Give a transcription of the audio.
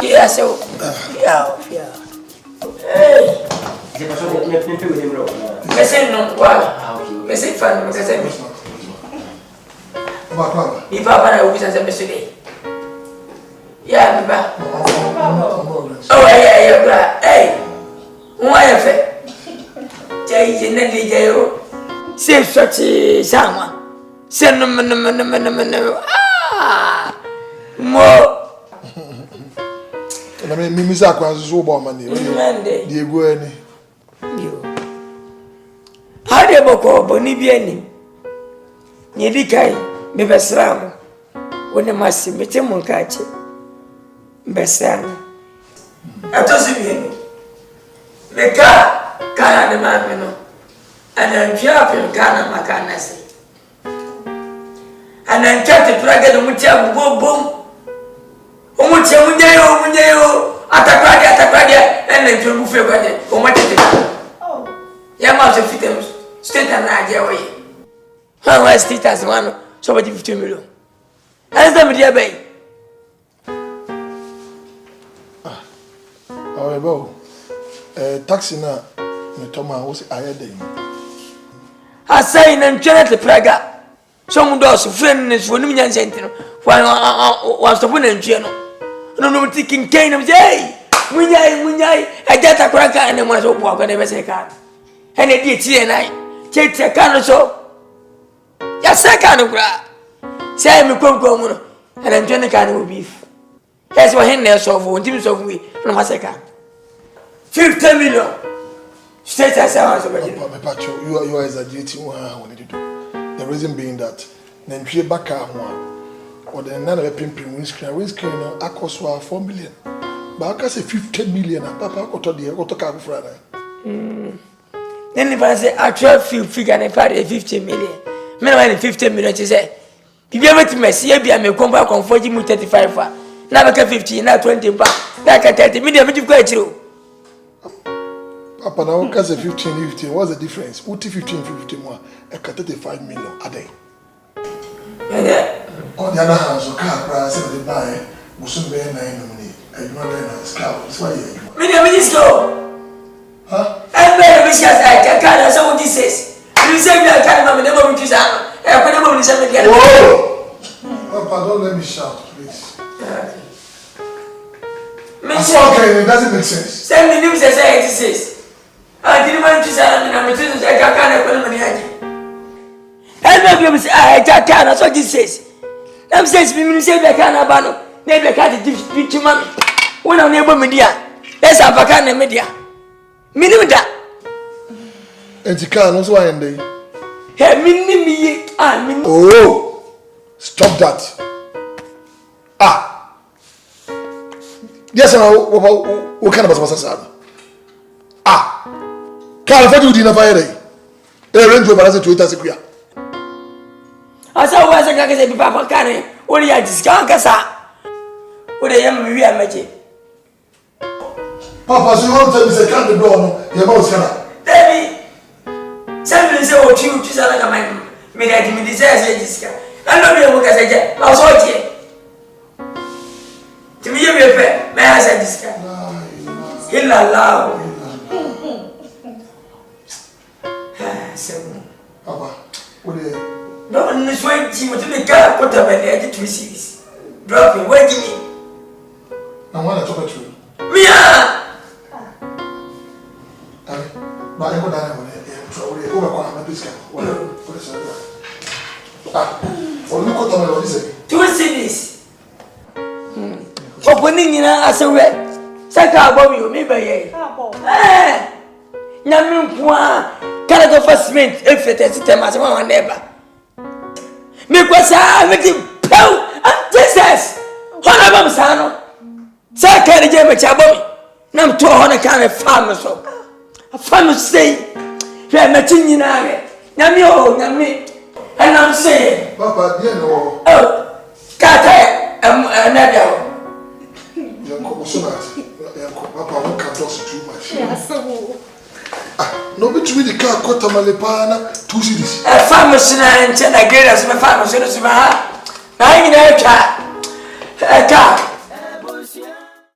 Yeah, so. Yeah. Hey. Messing no one. Messing fun, Messing. If Papa will be as a message. Yeah, oh, yeah. Hey, why have it? Jay, Jayo. Say such a sama. Send them more. I mean, Mimisa was so bomb money. Dear Gwenny. How do you go, Bonibiani? Yedikai, Bebesram, when the massy Metamon catch it. Bessan. I told you, the car, Kana the man, and then Piapin Kana Macanasi. And then kept the praga the Mutia boom. Umuchamunyayo, Atapradia, and then to move your body. Oh, what did it? Yamma of Fitums, state and Nadia way. How was it as one, so what 15 million? As the media bay. However, taxi now, Toma was I had them. I say, and Janet Praga. Some doors, friends, for Numian Sentinel, while was the winner, General. No, thinking cane of day. Munyai, I get a cracker and I was a walk on every second. And it did see and I take a can or so. Yes, I can't cry. Say, I'm a cocoa and I'm trying to can of beef. That's what Henry saw for teams of me from my second. 50 million. State as I was already. You are exaggerating what I wanted to do. The reason being that, then she back one. Or the none of a pimping windscreen, I cost 4 million. But I say 50 million, Papa got to the Otoka Friday. Then if I say actual figure and I 50 million, men 50 million, she said, if you ever to me, see, I may come back on 40 35. Now 50, now 20, like 30 million, but you've got you. Papa, now, because 15, what's the difference? 15 more, I cut 35 million a day. On the other hand, so car price of the buy was soon be 9 money. I do not know scout. That's why you. Minutes go. Huh? I'm very vicious. I can't. So what this says. You say I can't. Never will choose. I can't never listen again. Whoa! Papa, don't let me shout, please. Okay, it doesn't make sense. Send me news as I says. I didn't want to say I'm a I can't put money. I can't. So this says. I'm saying, we say the Canabano, never can't teach you, mammy. When I'm near media, let's have a can of media. Minimum that. And you can't also end day. Hey, minimum, I mean, oh, stop that. Ah, yes, what kind of a ah, can't afford you dinner fire. They rent you as a Twitter secure. I saw was a guy Papa Canny, what do you discount? What I am, we are making. Papa, so you want to tell me the candy door, your mouse canna. Debbie, somebody say, what you choose like a man, made I give me this. I know you look as a jet, I was out here. To me, you're a pet, may I say this guy? He'll allow. Papa, what is it? No, in this way, she would be car put up and edit to receive. Drop it, wait me. I want to talk to you. Mia! But I go down and overcome my discount. What is it? Or look what I'm going to say. 2 cities. Opening in as a red. Saka above you, maybe. Eh! Namin, Canada first mint, if it is a one neighbor. Because I make him pow and Jesus. What about Sano? Sakari Jim Chaboy. Nam 200 kind of farmers. A farmer say, you're matching in I. Namio, Nami. And I'm saying, Papa, you know. Oh, Kata, Nadia. You're Papa, won't cut us too much. Yes, so. No, but you the car cut a malipana, 2 cities. A farmer's and I get us my farmer's in the Sima. I mean, I car